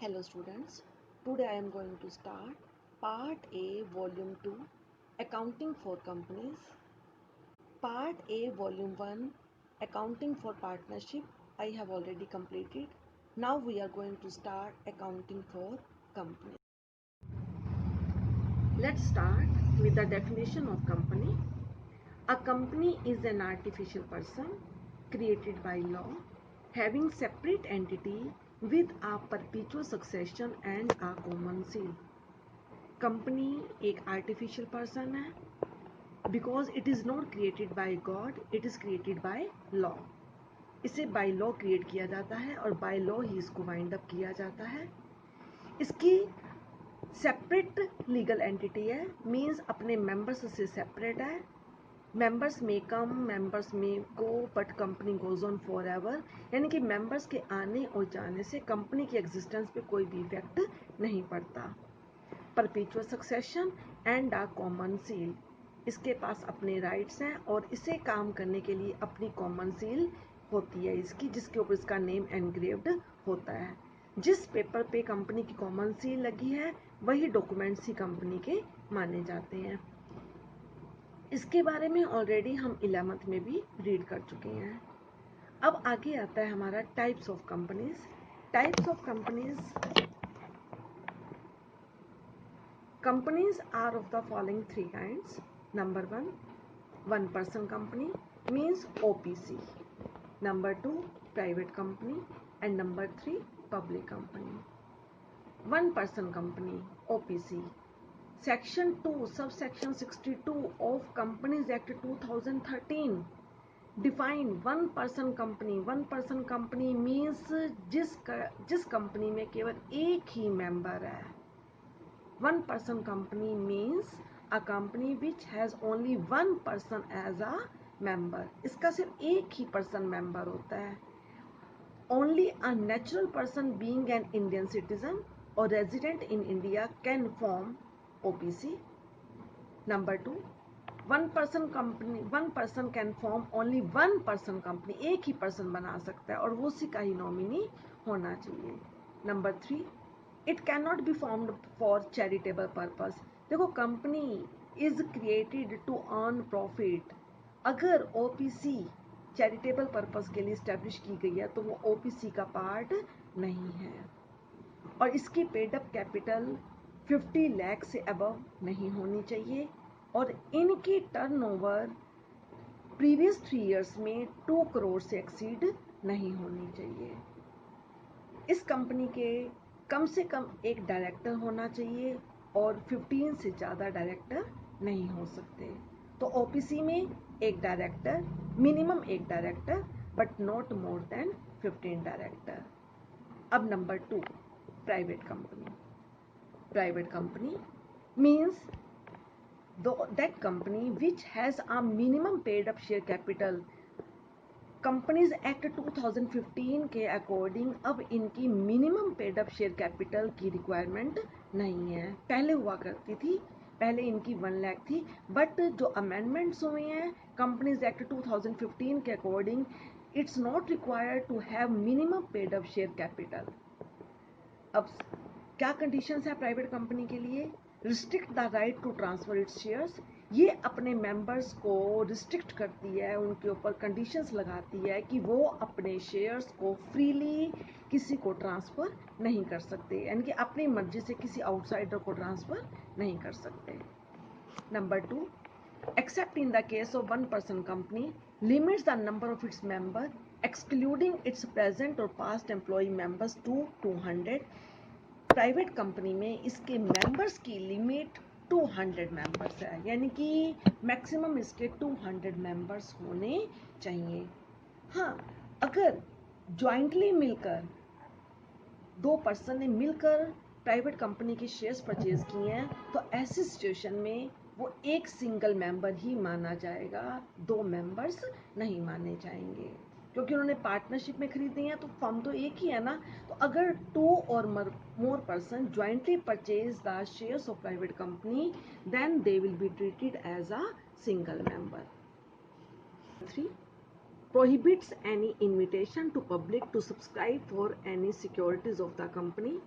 Hello students, today I am going to start Part A Volume 2 Accounting for Companies. Part A Volume 1 Accounting for Partnership I have already completed. Now we are going to start Accounting for Companies. Let's start with the definition of company. A company is an artificial person created by law having separate entity with a perpetual succession and a common seal. Company एक artificial person है because it is not created by God, it is created by law. इसे by law create किया जाता है और by law ही इसको wind up किया जाता है. इसकी सेपरेट लीगल एंटिटी है, मीन्स अपने मेंबर्स से सेपरेट है. मेंबर्स में कम, मेंबर्स में go, but company goes on for ever. यानी कि मेंबर्स के आने और जाने से कंपनी की एग्जिस्टेंस पे कोई भी इफेक्ट नहीं पड़ता. Perpetual succession and a common seal. इसके पास अपने राइट्स हैं और इसे काम करने के लिए अपनी कॉमन सील होती है इसकी, जिसके ऊपर इसका नेम एनग्रेव्ड होता है. जिस पेपर पे कंपनी की कॉमन सील लगी है वही डॉक्यूमेंट्स ही कंपनी के माने जाते हैं. इसके बारे में ऑलरेडी हम 11th में भी रीड कर चुके हैं. अब आगे आता है हमारा types of companies. Types of companies. Companies are of the following three kinds. Number 1, one person company means OPC. Number 2, private company, and number 3, public company. One person company OPC. Section 2 subsection 62 of Companies Act 2013 define one person company. One person company means जिस company में केवल एक ही member है. One person company means a company which has only one person as a member. इसका सिर्फ एक ही person member होता है. Only a natural person being an Indian citizen or resident in India can form OPC. Number 2, one person company, one person can form only one person company. एक ही person बना सकता है और वो उसी का ही नॉमिनी होना चाहिए. Number 3, it can not be formed for charitable purpose. देखो, company is created to earn profit. अगर ओपीसी चैरिटेबल पर्पस के लिए स्टैब्लिश की गई है तो वो ओपीसी का पार्ट नहीं है. और इसकी पेड अप कैपिटल 50 लाख से अबव नहीं होनी चाहिए और इनकी टर्नओवर प्रीवियस 3 इयर्स में 2 करोड़ से एक्सीड नहीं होनी चाहिए. इस कंपनी के कम से कम एक डायरेक्टर होना चाहिए और 15 से ज़्यादा डायरेक्टर नहीं हो सकते. तो ओपीसी में एक डायरेक्टर, मिनिमम एक director, but not more than 15 director. अब number 2, private company. Private company means that company which has a minimum paid up share capital. Companies act 2015 के अकॉर्डिंग अब इनकी minimum paid up share capital की requirement नहीं है. पहले हुआ करती थी, पहले इनकी 1 लाख थी, बट जो अमेंडमेंट्स हुए हैं कंपनीज एक्ट 2015 के according it's not required to have minimum paid up share capital. अब क्या कंडीशंस है प्राइवेट कंपनी के लिए? Restrict the right to transfer its shares. ये अपने मेंबर्स को रिस्ट्रिक्ट करती है, उनके ऊपर कंडीशंस लगाती है कि वो अपने शेयर्स को फ्रीली किसी को ट्रांसफ़र नहीं कर सकते, यानी कि अपनी मर्जी से किसी आउटसाइडर को ट्रांसफ़र नहीं कर सकते. Number 2, except in the case of one person company limits the number of its member excluding its present or past employee members to 200. Private company में इसके मेंबर्स की लिमिट 200 मेंबर्स है, यानी कि मैक्सिमम इसके 200 मेंबर्स होने चाहिए. हाँ, अगर जॉइंटली मिलकर 2 पर्सन ने मिलकर प्राइवेट कंपनी के शेयर्स परचेज किए हैं तो ऐसी सिचुएशन में वो एक सिंगल मेंबर ही माना जाएगा, 2 मेंबर्स नहीं माने जाएंगे, क्योंकि उन्होंने पार्टनरशिप में खरीदी है तो फर्म तो एक ही है ना. तो अगर 2 और more person jointly purchase the shares of private company then they will be treated as a single member. 3, prohibits any invitation to public to subscribe for any securities of the company.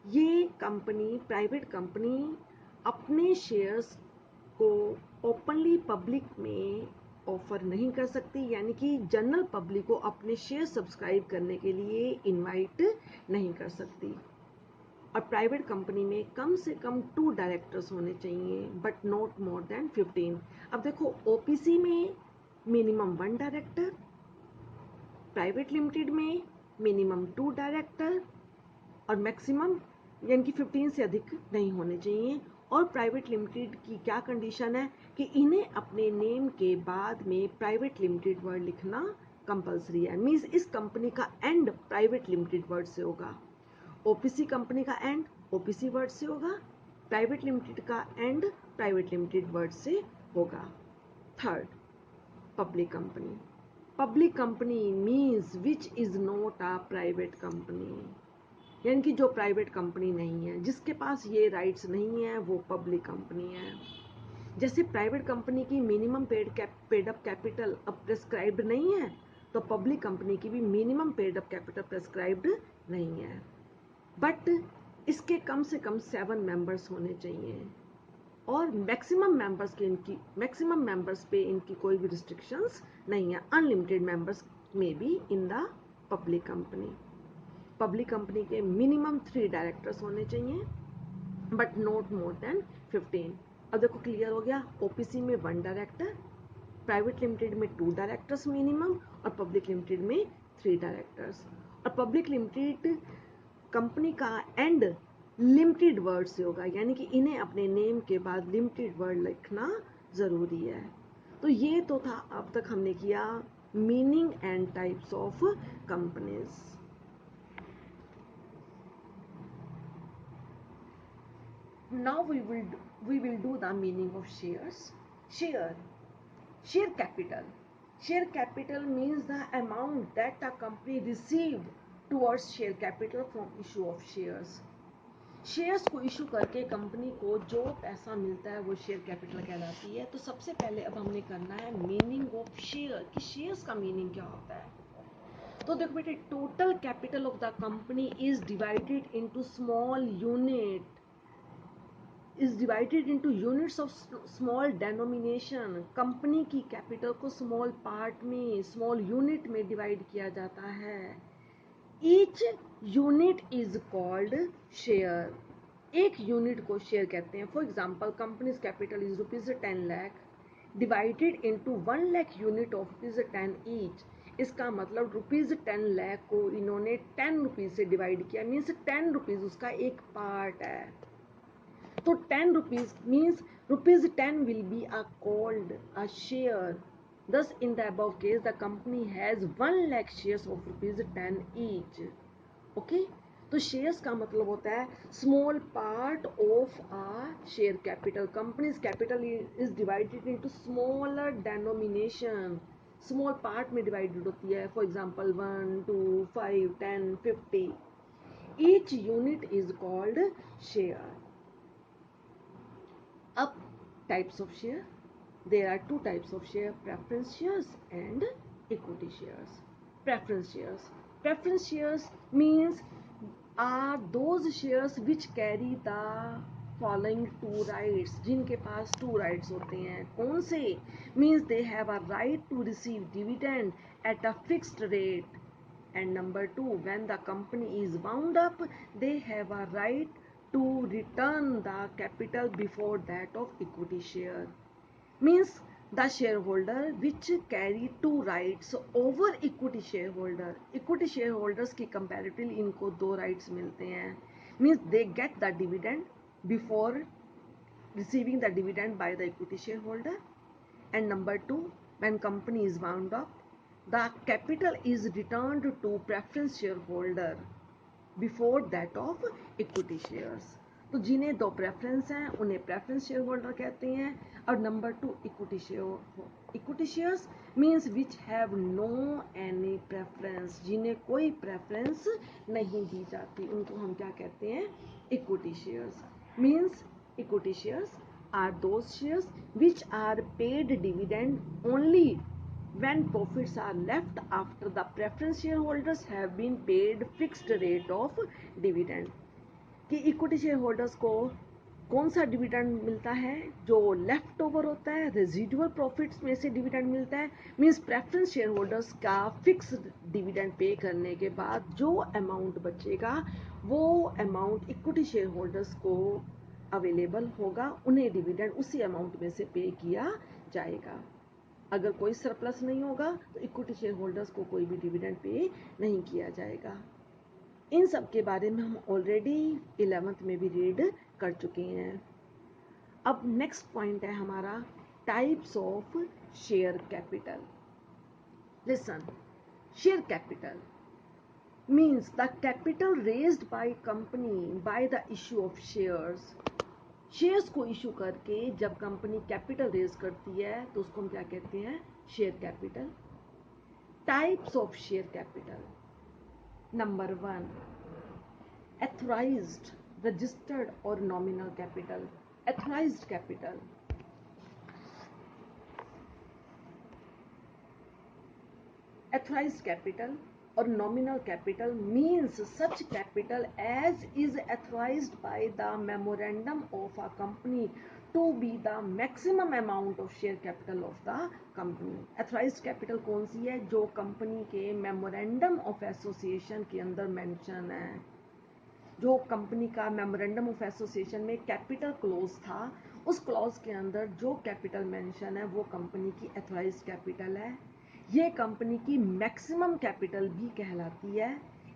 ये company, private company अपने shares को openly public में offer नहीं कर सकती, यानी कि general public को अपने शेयर सब्सक्राइब करने के लिए इनवाइट नहीं कर सकती। और प्राइवेट कंपनी में कम से कम 2 डायरेक्टर्स होने चाहिए, बट नॉट मोर देन 15। अब देखो, ओपीसी में मिनिमम 1 डायरेक्टर, प्राइवेट लिमिटेड में मिनिमम 2 डायरेक्टर और मैक्सिमम यानी कि 15 से अधिक नहीं होने चाहिए। और प्राइवेट लिमिटेड की क्या कंडीशन है कि इन्हें अपने नेम के बाद में प्राइवेट लिमिटेड वर्ड लिखना कंपलसरी है। मीन्स इस कंपनी का एंड प्राइवेट लिमिटेड वर्ड से होगा। ओपीसी कंपनी का एंड ओपीसी वर्ड से होगा, प्राइवेट लिमिटेड का एंड प्राइवेट लिमिटेड वर्ड से होगा। Third, public company. Public company means which is not a private company, यानी कि जो प्राइवेट कंपनी नहीं है, जिसके पास ये राइट्स नहीं है, वो पब्लिक कंपनी है। जैसे प्राइवेट कंपनी की मिनिमम पेड अप कैपिटल अब प्रेस्क्राइब्ड नहीं है, तो पब्लिक कंपनी की भी minimum paid up capital prescribed नहीं है, बट इसके कम से कम 7 मेंबर्स होने चाहिए और मैक्सिमम मेंबर्स पे इनकी कोई भी रिस्ट्रिक्शंस नहीं है। अनलिमिटेड मेंबर्स में be in the public company. Public company के मिनिमम 3 डायरेक्टर्स होने चाहिए, बट नॉट मोर देन 15। अब देखो क्लियर हो गया, ओपीसी में 1 डायरेक्टर, प्राइवेट लिमिटेड में 2 डायरेक्टर्स मिनिमम और पब्लिक लिमिटेड में 3 डायरेक्टर्स। और पब्लिक लिमिटेड कंपनी का एंड लिमिटेड वर्ड से होगा, यानी कि इन्हें अपने नेम के बाद लिमिटेड वर्ड लिखना जरूरी है। तो ये तो था, अब तक हमने किया meaning and types of companies. Now we will do the meaning of shares. Share capital. Share capital means the amount that a company received towards share capital from issue of shares. Shares को issue करके company को जो पैसा मिलता है वो share capital कहलाती है। तो सबसे पहले अब हमने करना है मीनिंग ऑफ शेयर, कि शेयर्स का मीनिंग क्या होता है। तो देखो बेटे, total capital of the company is divided into small unit, is divided into units of small denomination। Company की कैपिटल को स्मॉल पार्ट में, स्मॉल यूनिट में डिवाइड किया जाता है। Each unit is called share. एक यूनिट को शेयर कहते हैं। For example, companies capital is ₹10 lakh divided into 1 lakh unit of ₹10 each. इसका मतलब ₹10 लाख को इन्होंने 10 रुपीज से डिवाइड किया, मीन्स 10 रुपीज उसका एक पार्ट है। तो 10 rupees means ₹10 will be called a share. Thus, in the above case, the company has 1 lakh shares of ₹10 each. Okay? तो शेयर्स का मतलब होता है small part of a share capital. Company's capital is divided into smaller denomination. Small part में divided होती है। For example 1, 2, 5, 10, 50। Each unit is called share. Up types of share. There are 2 types of share: preference shares and equity shares. Preference shares. Preference shares means are those shares which carry the following 2 rights. जिनके पास 2 rights होते हैं। कौन से? Means they have a right to receive dividend at a fixed rate. And number 2, when the company is wound up, they have a right to return the capital before that of equity share. Means the shareholder which carry 2 rights over equity shareholder. Equity shareholders की comparatively इनको 2 rights मिलते हैं। Means they get the dividend before receiving the dividend by the equity shareholder. And number 2, when company is wound up, the capital is returned to preference shareholder before that of equity shares. तो जिन्हें 2 preference हैं उन्हें preference share holder कहते हैं। और number 2 equity share. Equity shares means which have no any preference, जिन्हें कोई preference नहीं दी जाती, उनको हम क्या कहते हैं? Equity shares. Means equity shares are those shares which are paid dividend only when profits are left after the preference shareholders have been paid fixed rate of dividend. कि इक्विटी शेयर होल्डर्स को कौन सा dividend मिलता है, जो left over होता है, residual profits में से डिविडेंड मिलता है। मींस प्रेफरेंस शेयर होल्डर्स का फिक्स डिविडेंड पे करने के बाद जो अमाउंट बचेगा वो अमाउंट इक्विटी शेयर होल्डर्स को अवेलेबल होगा, उन्हें डिविडेंड उसी अमाउंट में से पे किया जाएगा। अगर कोई सरप्लस नहीं होगा तो इक्विटी शेयर होल्डर्स को कोई भी डिविडेंड पे नहीं किया जाएगा। इन सब के बारे में हम ऑलरेडी 11th में भी रीड कर चुके हैं। अब नेक्स्ट पॉइंट है हमारा types of share capital. Listen, share capital means the capital raised by company by the issue of shares। Shares को इशू करके जब कंपनी कैपिटल रेज करती है तो उसको हम क्या कहते हैं, share capital. Types of share capital, number 1 authorized, registered or nominal capital। authorized capital, authorized capital or nominal capital means such capital as is authorized by the memorandum of a company to be the maximum amount of share capital of the company। authorized capital कौन सी है, जो company के memorandum of association के अंदर mention है। जो company का memorandum of association में कैपिटल क्लॉज था, उस क्लॉज के अंदर जो कैपिटल मेंशन है वो कंपनी की एथोराइज्ड कैपिटल है। ये कंपनी की मैक्सिमम कैपिटल भी कहलाती है।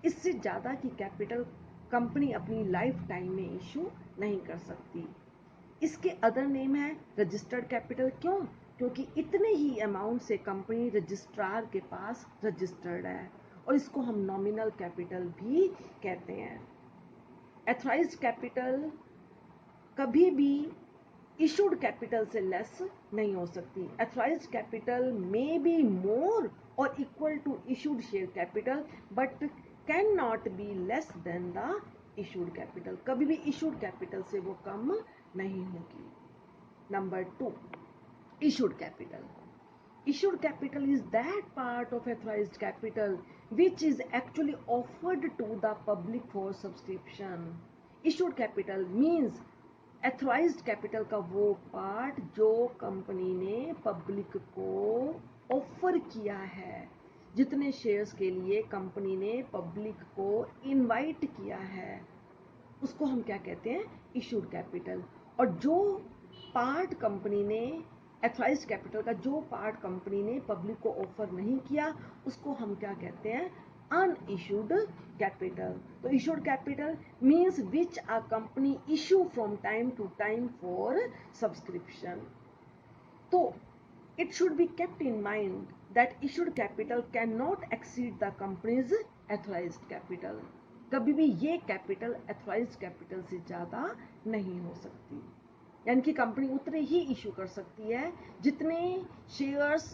इससे ज़्यादा की कैपिटल कंपनी अपनी लाइफ टाइम में इशू नहीं कर सकती। इसके अदर नेम है रजिस्टर्ड कैपिटल। क्यों? क्योंकि इतने ही अमाउंट से कंपनी रजिस्ट्रार के पास रजिस्टर्ड है, और इसको हम नॉमिनल कैपिटल भी कहते हैं। एथराइज्ड कैपिटल कभी भी इशूड कैपिटल से लेस नहीं हो सकती। एथराइज्ड कैपिटल मे बी मोर और equal to issued share capital but can not be less than the issued capital. कभी भी इशूड कैपिटल से वो कम नहीं होगी। Number 2 issued capital. Issued capital is that part of authorized capital which is actually offered to the public for subscription। Issued capital means authorized capital का वो part जो कंपनी ने पब्लिक को ऑफर किया है। जितने शेयर्स के लिए कंपनी ने पब्लिक को इनवाइट किया है उसको हम क्या कहते हैं, इशूड कैपिटल। और जो पार्ट कंपनी ने एथराइज्ड कैपिटल का जो पार्ट कंपनी ने पब्लिक को ऑफर नहीं किया उसको हम क्या कहते हैं, अनइशूड कैपिटल। तो issued capital means which a company issue from time to time for subscription. तो it should be kept in mind that issued capital cannot exceed the company's authorized capital। कभी भी ये कैपिटल authorized कैपिटल से ज़्यादा नहीं हो सकती। यानी कि कंपनी उतने ही इशू कर सकती है जितने शेयर्स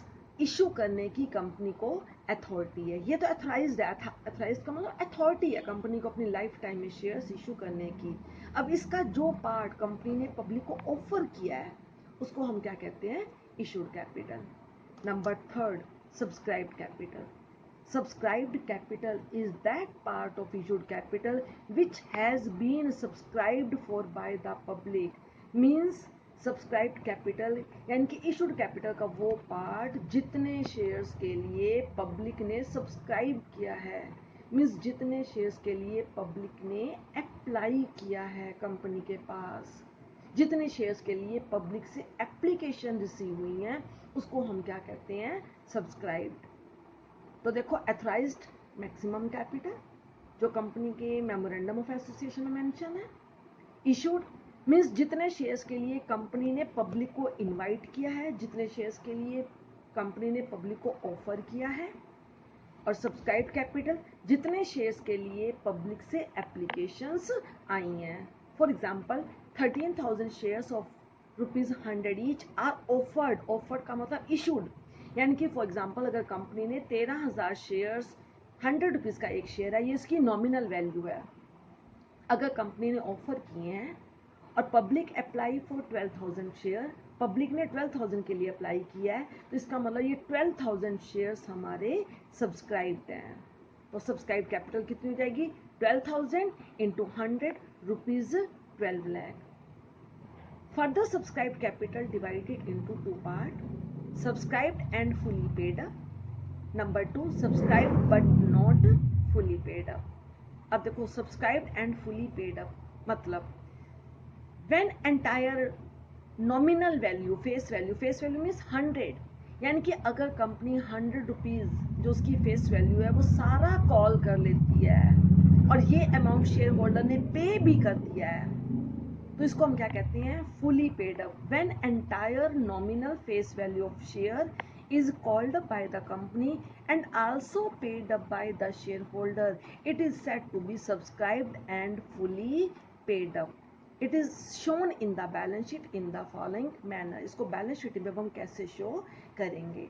इशू करने की कंपनी को अथॉरिटी है। ये तो अथॉराइज्ड है, अथॉराइज्ड का मतलब अथॉरिटी है कंपनी को अपनी लाइफ टाइम में शेयर्स इशू करने की। अब इसका जो पार्ट कंपनी ने पब्लिक को ऑफर किया है उसको हम क्या कहते हैं, issued capital. Number 3 subscribed capital. Subscribed capital is that part of issued capital which has been subscribed for by the public। Means subscribed capital यानी कि इशूड कैपिटल का वो पार्ट जितने शेयर्स के लिए पब्लिक ने सब्सक्राइब किया है। मीन्स जितने शेयर्स के लिए पब्लिक ने अप्लाई किया है कंपनी के पास, जितने शेयर्स के लिए पब्लिक से एप्लीकेशन रिसीव हुई हैं उसको हम क्या कहते हैं, सब्सक्राइब्ड। तो देखो एथराइज्ड मैक्सिमम कैपिटल जो कंपनी के मेमोरेंडम ऑफ एसोसिएशन में मेंशन है। इशूड मीन्स जितने शेयर्स के लिए कंपनी ने पब्लिक को इनवाइट किया है, जितने शेयर्स के लिए कंपनी ने पब्लिक को ऑफर किया है। और सब्सक्राइब्ड कैपिटल जितने शेयर्स के लिए पब्लिक से एप्लीकेशंस आई हैं। For example 13,000 shares of ₹100 each are offered. Offered का मतलब इशूड, यानी कि फॉर एग्जांपल अगर कंपनी ने 13,000 शेयर्स ₹100 का एक शेयर है, ये इसकी नॉमिनल वैल्यू है। अगर कंपनी ने ऑफर किए हैं और public apply for 12,000 share, public ने 12,000 के लिए अप्लाई किया है तो इसका मतलब ये 12,000 शेयर्स हमारे सब्सक्राइब्ड हैं। तो सब्सक्राइब कैपिटल कितनी हो जाएगी 12,000 into 100 rupees 12 lakh. Further subscribed capital divided into two parts, subscribed and fully paid up. Number 2, subscribed but not fully paid up. अब देखो subscribed and fully paid up मतलब when entire nominal value face value means 100, यानी कि अगर company 100 rupees जो उसकी face value है वो सारा कॉल कर लेती है और ये अमाउंट शेयर होल्डर ने पे भी कर दिया है, तो इसको हम क्या कहते हैं fully paid up. When entire nominal face value of share is called up by the company and also paid up by the shareholder, it is said to be subscribed and fully paid up. It is shown in the balance sheet in the following manner. इसको balance sheet में हम कैसे show करेंगे.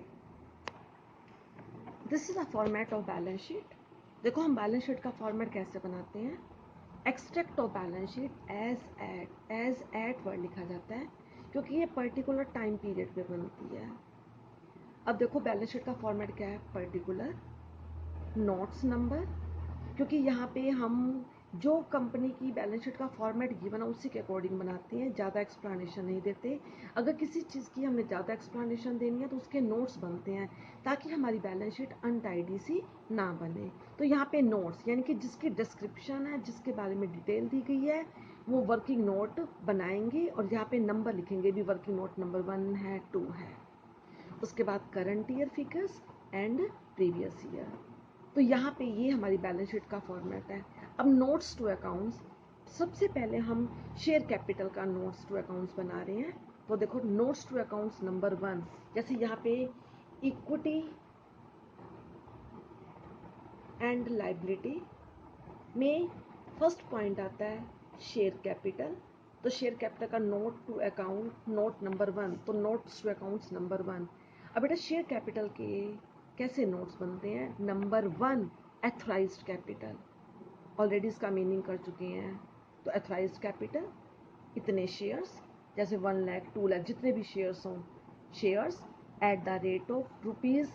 This is a format of balance sheet. देखो हम balance sheet का format कैसे बनाते हैं. Extract of balance sheet as at word लिखा जाता है क्योंकि ये पर्टिकुलर टाइम पीरियड पे बनती है. अब देखो बैलेंस शीट का फॉर्मेट क्या है. पर्टिकुलर नोट्स नंबर, क्योंकि यहाँ पे हम जो कंपनी की बैलेंस शीट का फॉर्मेट गिवन है उसी के अकॉर्डिंग बनाते हैं, ज़्यादा एक्सप्लेनेशन नहीं देते. अगर किसी चीज़ की हमने ज़्यादा एक्सप्लेनेशन देनी है तो उसके नोट्स बनते हैं ताकि हमारी बैलेंस शीट अनटाइडी सी ना बने. तो यहाँ पे नोट्स यानी कि जिसकी डिस्क्रिप्शन है, जिसके बारे में डिटेल दी गई है, वो वर्किंग नोट बनाएंगे और यहाँ पे नंबर लिखेंगे भी. वर्किंग नोट नंबर 1 है, 2 है. उसके बाद current year figures and previous year. तो यहाँ पे ये हमारी बैलेंस शीट का फॉर्मेट है. अब नोट्स टू अकाउंट्स, सबसे पहले हम शेयर कैपिटल का नोट्स टू अकाउंट्स बना रहे हैं. तो देखो नोट्स टू अकाउंट्स नंबर 1, जैसे यहाँ पे इक्विटी एंड लाइबिलिटी में फर्स्ट पॉइंट आता है शेयर कैपिटल. तो शेयर कैपिटल का note to account note number 1, तो नोट्स टू अकाउंट्स नंबर 1. अब बेटा शेयर कैपिटल के कैसे नोट्स बनते हैं. नंबर 1 एथराइज्ड कैपिटल, ऑलरेडी इसका मीनिंग कर चुके हैं. तो एथराइज्ड कैपिटल इतने शेयर्स, जैसे 1 लाख 2 लाख जितने भी शेयर्स हों, shares at the rate of rupees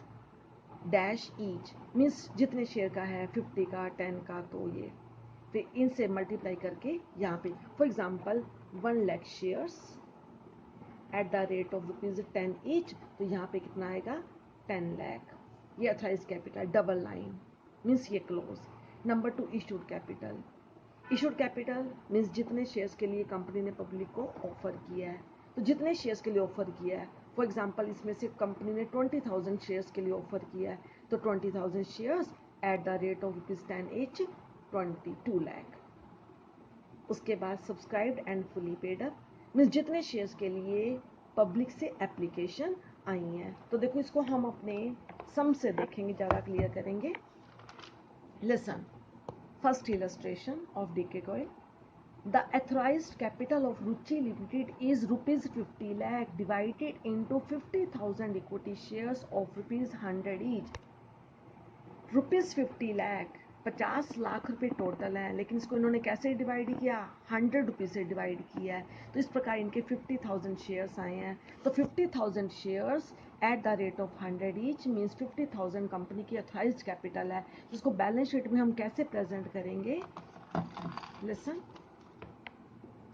dash each, means जितने शेयर का है 50 का 10 का, तो ये फिर इनसे मल्टीप्लाई करके यहाँ पे for example 1 lakh shares at the rate of rupees 10 each, तो यहाँ पे कितना आएगा 10 लाख. ये authorised capital double line means ये close. Number 2 issued capital. Issued capital means जितने शेयर्स के लिए कंपनी ने पब्लिक को ऑफर किया है. तो जितने शेयर्स के लिए ऑफर किया है, फॉर एग्जांपल इसमें से कंपनी ने 20,000 शेयर्स के लिए ऑफर किया है, तो 20,000 shares at the rate of rupees 10 each 22 lakh. उसके बाद subscribed and fully paid up means जितने शेयर्स के लिए पब्लिक से एप्लीकेशन आई हैं. तो देखो इसको हम अपने सम से देखेंगे, ज़्यादा क्लियर करेंगे. Listen, first illustration of D K coil. The authorized capital of Ruchi Limited is rupees 50 lakh divided into 50,000 equity shares of rupees 100 each. Rupees 50 lakh, 50 lakh रुपए टोटल है, लेकिन इसको इन्होंने कैसे डिवाइड किया 100 रुपीज़ से डिवाइड किया है. तो इस प्रकार इनके 50,000 शेयर्स आए हैं. तो 50,000 shares at the rate of 100 each means 50,000 company की अथॉराइज्ड कैपिटल है. जिसको बैलेंस शीट में हम कैसे प्रेजेंट करेंगे. Listen,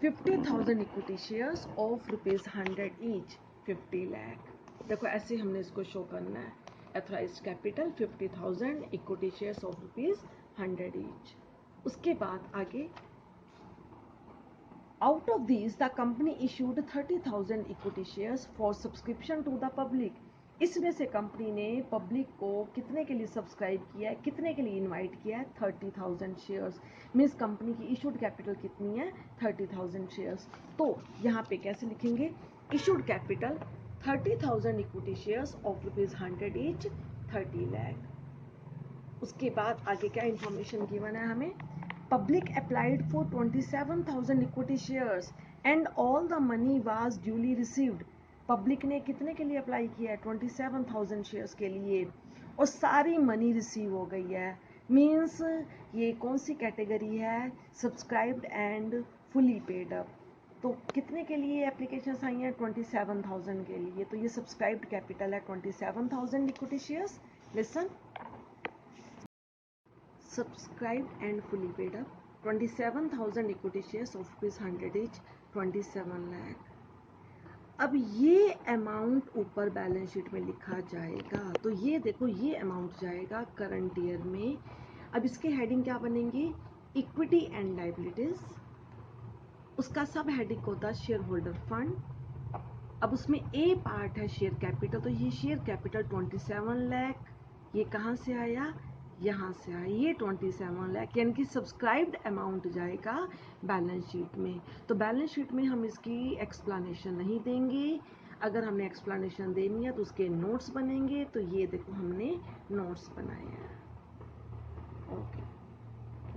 50,000 equity shares of rupees 100 each 50 lakh. देखो ऐसे हमने इसको शो करना है. Authorised capital 50,000 equity shares of rupees 100 each. उसके बाद आगे out of this the company issued 30,000 equity shares for subscription to the public. इसमें से कंपनी ने पब्लिक को कितने के लिए सब्सक्राइब किया है, कितने के लिए इनवाइट किया है 30,000 शेयर्स. मीन्स कंपनी की इशूड कैपिटल कितनी है 30,000 शेयर्स. तो यहाँ पे कैसे लिखेंगे. Issued capital 30,000 equity shares of rupees 100 each 30 lakh. उसके बाद आगे क्या इंफॉर्मेशन गिवन है हमें. Public applied for 27,000 equity shares and all the money was duly received. Public ने कितने के लिए अप्लाई किया है 27,000 शेयर्स के लिए और सारी मनी रिसीव हो गई है. मीन्स ये कौन सी कैटेगरी है subscribed and fully paid up. तो कितने के लिए एप्लीकेशंस आई हैं 27,000 के लिए. तो ये सब्सक्राइब्ड कैपिटल है 27,000 equity shares. Listen, subscribed and fully paid up 27,000 equity shares of ₹100 each, 27 lakh। अब ये अमाउंट ऊपर बैलेंस शीट में लिखा जाएगा, तो ये देखो ये अमाउंट जाएगा करंट ईयर में। अब इसके हेडिंग क्या बनेंगे, इक्विटी एंड लायबिलिटीज, उसका सब हेडिंग होता है शेयर होल्डर फंड। अब उसमें ए पार्ट है शेयर कैपिटल, तो ये शेयर कैपिटल 27 लाख, ये कहाँ से आया, यहाँ से आया, ये 27 लाख, यानी कि सब्सक्राइब्ड अमाउंट जाएगा बैलेंस शीट में। तो बैलेंस शीट में हम इसकी एक्सप्लेनेशन नहीं देंगे, अगर हमने एक्सप्लेनेशन देनी है तो उसके नोट्स बनेंगे। तो ये देखो हमने नोट्स बनाए हैं। ओके।